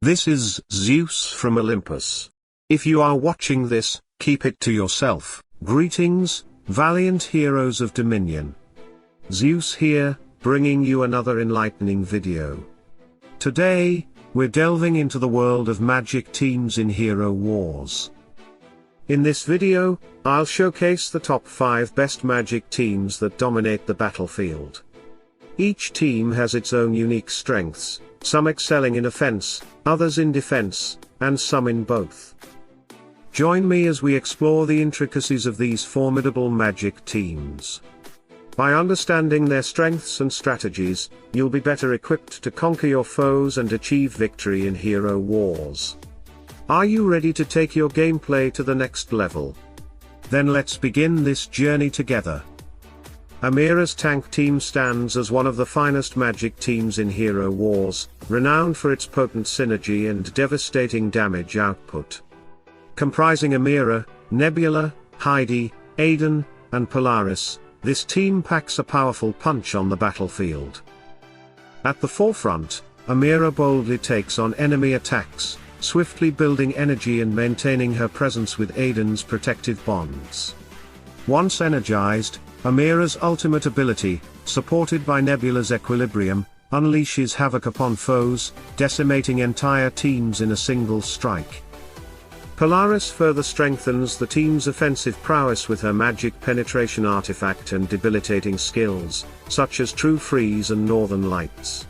This is Zeus from Olympus. If you are watching this, keep it to yourself. Greetings, valiant heroes of Dominion. Zeus here, bringing you another enlightening video. Today, we're delving into the world of magic teams in Hero Wars. In this video, I'll showcase the top 5 best magic teams that dominate the battlefield. Each team has its own unique strengths, some excelling in offense, others in defense, and some in both. Join me as we explore the intricacies of these formidable magic teams. By understanding their strengths and strategies, you'll be better equipped to conquer your foes and achieve victory in Hero Wars. Are you ready to take your gameplay to the next level? Then let's begin this journey together. Amira's tank team stands as one of the finest magic teams in Hero Wars, renowned for its potent synergy and devastating damage output. Comprising Amira, Nebula, Heidi, Aidan, and Polaris, this team packs a powerful punch on the battlefield. At the forefront, Amira boldly takes on enemy attacks, swiftly building energy and maintaining her presence with Aidan's protective bonds. Once energized, Amira's ultimate ability, supported by Nebula's equilibrium, unleashes havoc upon foes, decimating entire teams in a single strike. Polaris further strengthens the team's offensive prowess with her magic penetration artifact and debilitating skills, such as True Freeze and Northern Lights.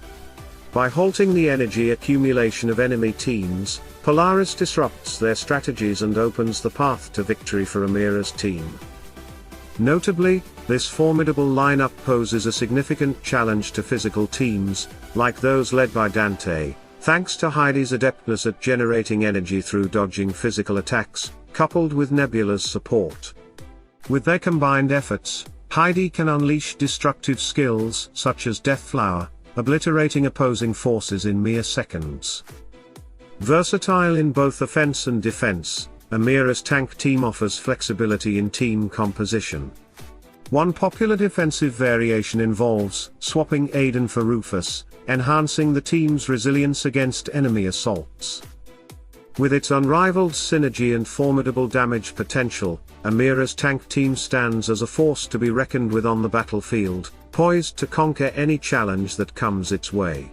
By halting the energy accumulation of enemy teams, Polaris disrupts their strategies and opens the path to victory for Amira's team. Notably, this formidable lineup poses a significant challenge to physical teams, like those led by Dante, thanks to Heidi's adeptness at generating energy through dodging physical attacks, coupled with Nebula's support. With their combined efforts, Heidi can unleash destructive skills such as Death Flower, obliterating opposing forces in mere seconds. Versatile in both offense and defense, Amira's tank team offers flexibility in team composition. One popular defensive variation involves swapping Aidan for Rufus, enhancing the team's resilience against enemy assaults. With its unrivaled synergy and formidable damage potential, Amira's tank team stands as a force to be reckoned with on the battlefield, poised to conquer any challenge that comes its way.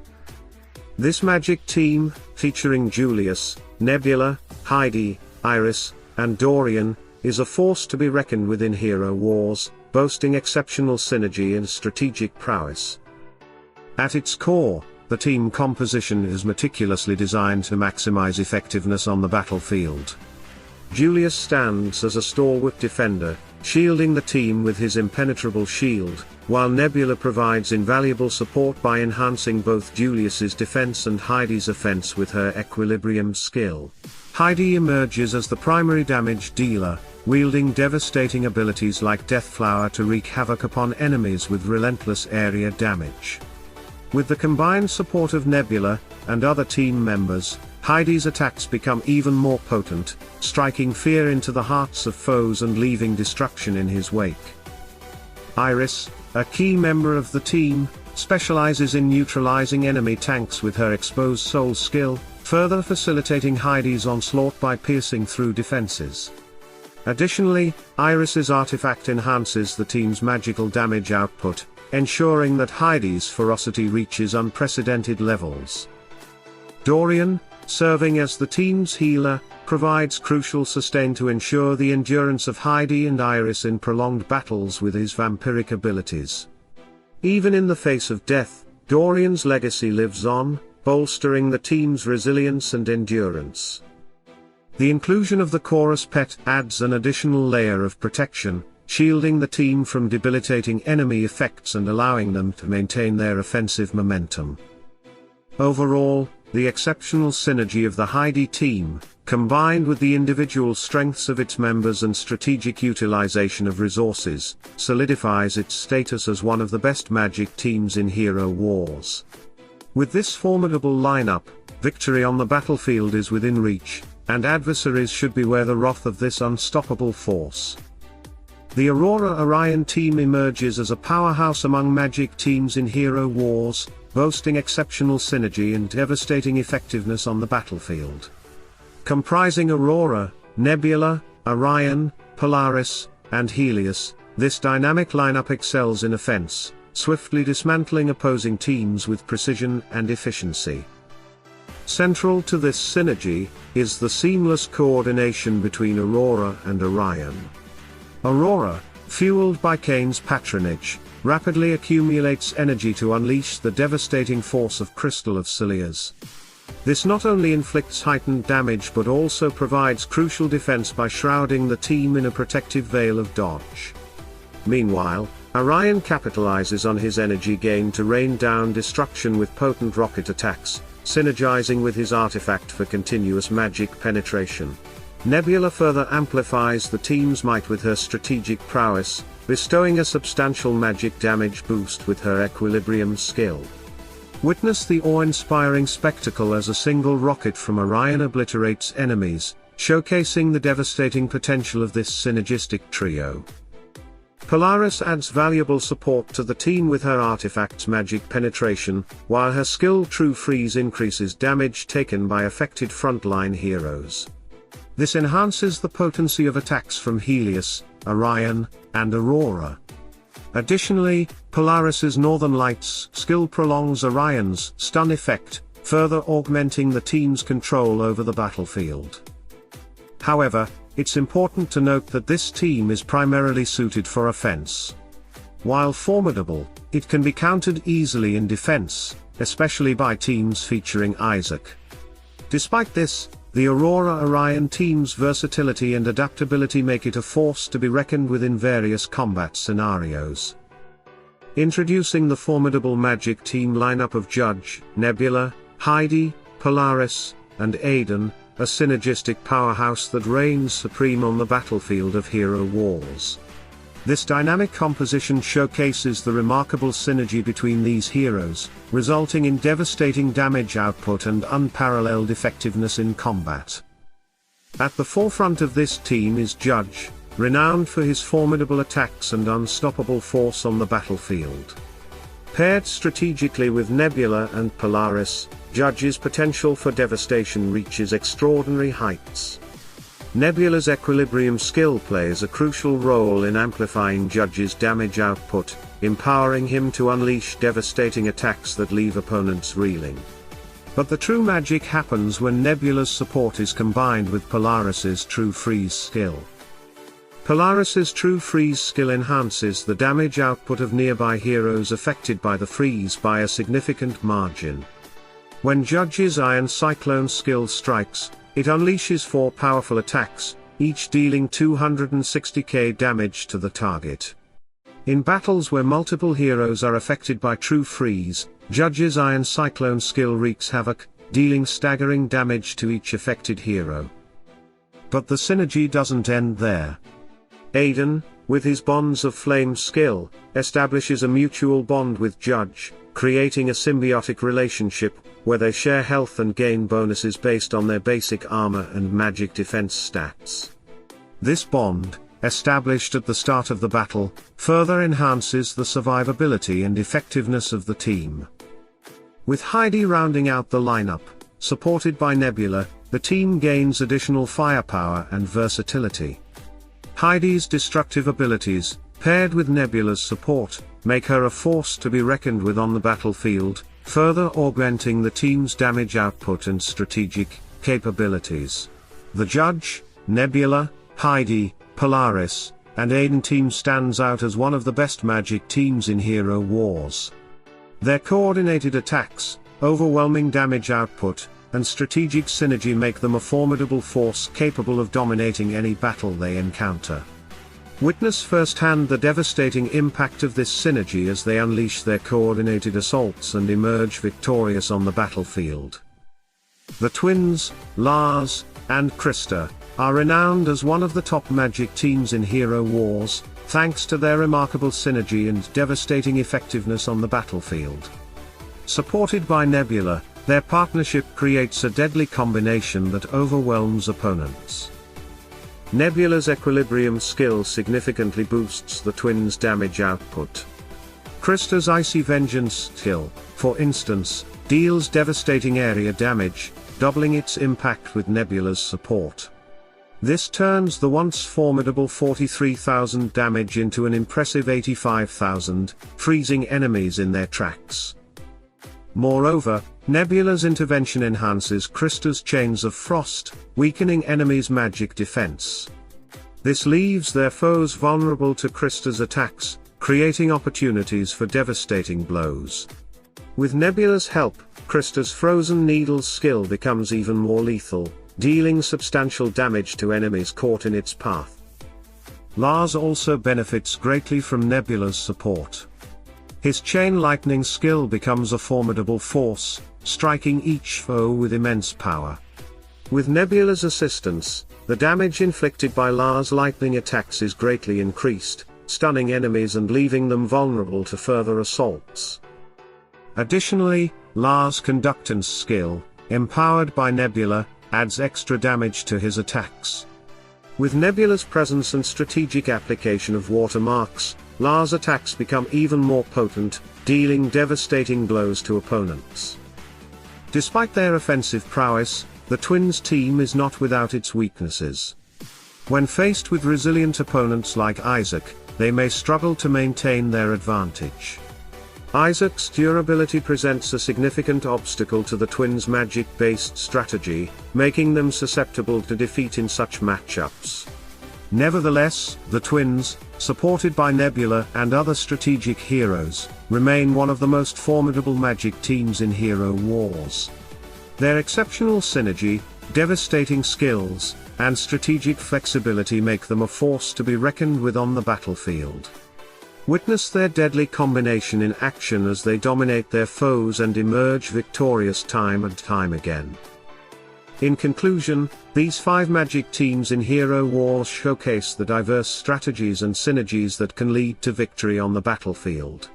This magic team, featuring Julius, Nebula, Heidi, Iris, and Orion, is a force to be reckoned with in Hero Wars, boasting exceptional synergy and strategic prowess. At its core, the team composition is meticulously designed to maximize effectiveness on the battlefield. Julius stands as a stalwart defender, shielding the team with his impenetrable shield, while Nebula provides invaluable support by enhancing both Julius's defense and Heidi's offense with her equilibrium skill. Heidi emerges as the primary damage dealer, wielding devastating abilities like Death Flower to wreak havoc upon enemies with relentless area damage. With the combined support of Nebula and other team members, Heidi's attacks become even more potent, striking fear into the hearts of foes and leaving destruction in his wake. Iris, a key member of the team, specializes in neutralizing enemy tanks with her Exposed Soul skill, further facilitating Heidi's onslaught by piercing through defenses. Additionally, Iris's artifact enhances the team's magical damage output, ensuring that Heidi's ferocity reaches unprecedented levels. Orion, serving as the team's healer, provides crucial sustain to ensure the endurance of Heidi and Iris in prolonged battles with his vampiric abilities. Even in the face of death, Orion's legacy lives on, bolstering the team's resilience and endurance. The inclusion of the Chorus pet adds an additional layer of protection, shielding the team from debilitating enemy effects and allowing them to maintain their offensive momentum. Overall, the exceptional synergy of the Heidi team, combined with the individual strengths of its members and strategic utilization of resources, solidifies its status as one of the best magic teams in Hero Wars. With this formidable lineup, victory on the battlefield is within reach, and adversaries should beware the wrath of this unstoppable force. The Aurora-Orion team emerges as a powerhouse among magic teams in Hero Wars, boasting exceptional synergy and devastating effectiveness on the battlefield. Comprising Aurora, Nebula, Orion, Polaris, and Helios, this dynamic lineup excels in offense, swiftly dismantling opposing teams with precision and efficiency. Central to this synergy is the seamless coordination between Aurora and Orion. Aurora, fueled by Cain's patronage, rapidly accumulates energy to unleash the devastating force of Crystal of Celeus. This not only inflicts heightened damage but also provides crucial defense by shrouding the team in a protective veil of dodge. Meanwhile, Orion capitalizes on his energy gain to rain down destruction with potent rocket attacks, synergizing with his artifact for continuous magic penetration. Nebula further amplifies the team's might with her strategic prowess, bestowing a substantial magic damage boost with her equilibrium skill. Witness the awe-inspiring spectacle as a single rocket from Orion obliterates enemies, showcasing the devastating potential of this synergistic trio. Polaris adds valuable support to the team with her artifact's magic penetration, while her skill True Freeze increases damage taken by affected frontline heroes. This enhances the potency of attacks from Helios, Orion, and Aurora. Additionally, Polaris's Northern Lights skill prolongs Orion's stun effect, further augmenting the team's control over the battlefield. However, it's important to note that this team is primarily suited for offense. While formidable, it can be countered easily in defense, especially by teams featuring Isaac. Despite this, the Aurora-Orion team's versatility and adaptability make it a force to be reckoned with in various combat scenarios. Introducing the formidable magic team lineup of Judge, Nebula, Heidi, Polaris, and Aidan, a synergistic powerhouse that reigns supreme on the battlefield of hero wars. This dynamic composition showcases the remarkable synergy between these heroes, resulting in devastating damage output and unparalleled effectiveness in combat. At the forefront of this team is Judge, renowned for his formidable attacks and unstoppable force on the battlefield. Paired strategically with Nebula and Polaris, Judge's potential for devastation reaches extraordinary heights. Nebula's equilibrium skill plays a crucial role in amplifying Judge's damage output, empowering him to unleash devastating attacks that leave opponents reeling. But the true magic happens when Nebula's support is combined with Polaris's True Freeze skill. Polaris's True Freeze skill enhances the damage output of nearby heroes affected by the freeze by a significant margin. When Judge's Iron Cyclone skill strikes, it unleashes 4 powerful attacks, each dealing 260k damage to the target. In battles where multiple heroes are affected by True Freeze, Judge's Iron Cyclone skill wreaks havoc, dealing staggering damage to each affected hero. But the synergy doesn't end there. Aidan, with his Bonds of Flame skill, establishes a mutual bond with Judge, creating a symbiotic relationship, where they share health and gain bonuses based on their basic armor and magic defense stats. This bond, established at the start of the battle, further enhances the survivability and effectiveness of the team. With Heidi rounding out the lineup, supported by Nebula, the team gains additional firepower and versatility. Heidi's destructive abilities, paired with Nebula's support, make her a force to be reckoned with on the battlefield, further augmenting the team's damage output and strategic capabilities. The Judge, Nebula, Heidi, Polaris, and Aidan team stands out as one of the best magic teams in hero wars. Their coordinated attacks, overwhelming damage output, and strategic synergy make them a formidable force capable of dominating any battle they encounter. Witness firsthand the devastating impact of this synergy as they unleash their coordinated assaults and emerge victorious on the battlefield. The twins, Lars, and Krista, are renowned as one of the top magic teams in hero wars, thanks to their remarkable synergy and devastating effectiveness on the battlefield. Supported by Nebula, their partnership creates a deadly combination that overwhelms opponents. Nebula's equilibrium skill significantly boosts the twins' damage output. Krista's Icy Vengeance skill, for instance, deals devastating area damage, doubling its impact with Nebula's support. This turns the once formidable 43,000 damage into an impressive 85,000, freezing enemies in their tracks. Moreover, Nebula's intervention enhances Krista's Chains of Frost, weakening enemies' magic defense. This leaves their foes vulnerable to Krista's attacks, creating opportunities for devastating blows. With Nebula's help, Krista's Frozen Needles skill becomes even more lethal, dealing substantial damage to enemies caught in its path. Lars also benefits greatly from Nebula's support. His Chain Lightning skill becomes a formidable force, striking each foe with immense power. With Nebula's assistance, the damage inflicted by Lars' lightning attacks is greatly increased, stunning enemies and leaving them vulnerable to further assaults. Additionally, Lars' Conductance skill, empowered by Nebula, adds extra damage to his attacks. With Nebula's presence and strategic application of watermarks, Lars' attacks become even more potent, dealing devastating blows to opponents. Despite their offensive prowess, the twins' team is not without its weaknesses. When faced with resilient opponents like Isaac, they may struggle to maintain their advantage. Isaac's durability presents a significant obstacle to the twins' magic-based strategy, making them susceptible to defeat in such matchups. Nevertheless, the twins, supported by Nebula and other strategic heroes, remain one of the most formidable magic teams in Hero Wars. Their exceptional synergy, devastating skills, and strategic flexibility make them a force to be reckoned with on the battlefield. Witness their deadly combination in action as they dominate their foes and emerge victorious time and time again. In conclusion, these 5 magic teams in Hero Wars showcase the diverse strategies and synergies that can lead to victory on the battlefield.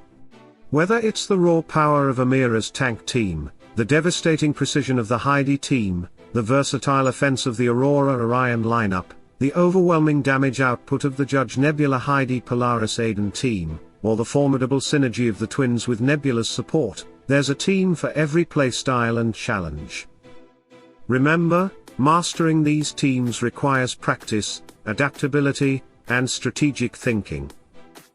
Whether it's the raw power of Amira's tank team, the devastating precision of the Heidi team, the versatile offense of the Aurora-Orion lineup, the overwhelming damage output of the Judge Nebula Heidi Polaris Aidan team, or the formidable synergy of the twins with Nebula's support, there's a team for every playstyle and challenge. Remember, mastering these teams requires practice, adaptability, and strategic thinking.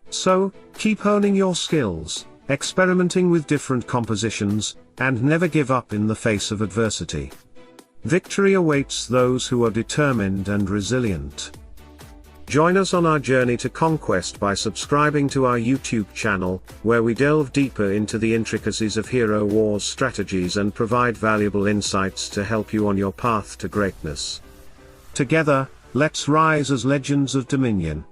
So, keep honing your skills, experimenting with different compositions, and never give up in the face of adversity. Victory awaits those who are determined and resilient. Join us on our journey to conquest by subscribing to our YouTube channel, where we delve deeper into the intricacies of Hero Wars strategies and provide valuable insights to help you on your path to greatness. Together, let's rise as legends of Dominion.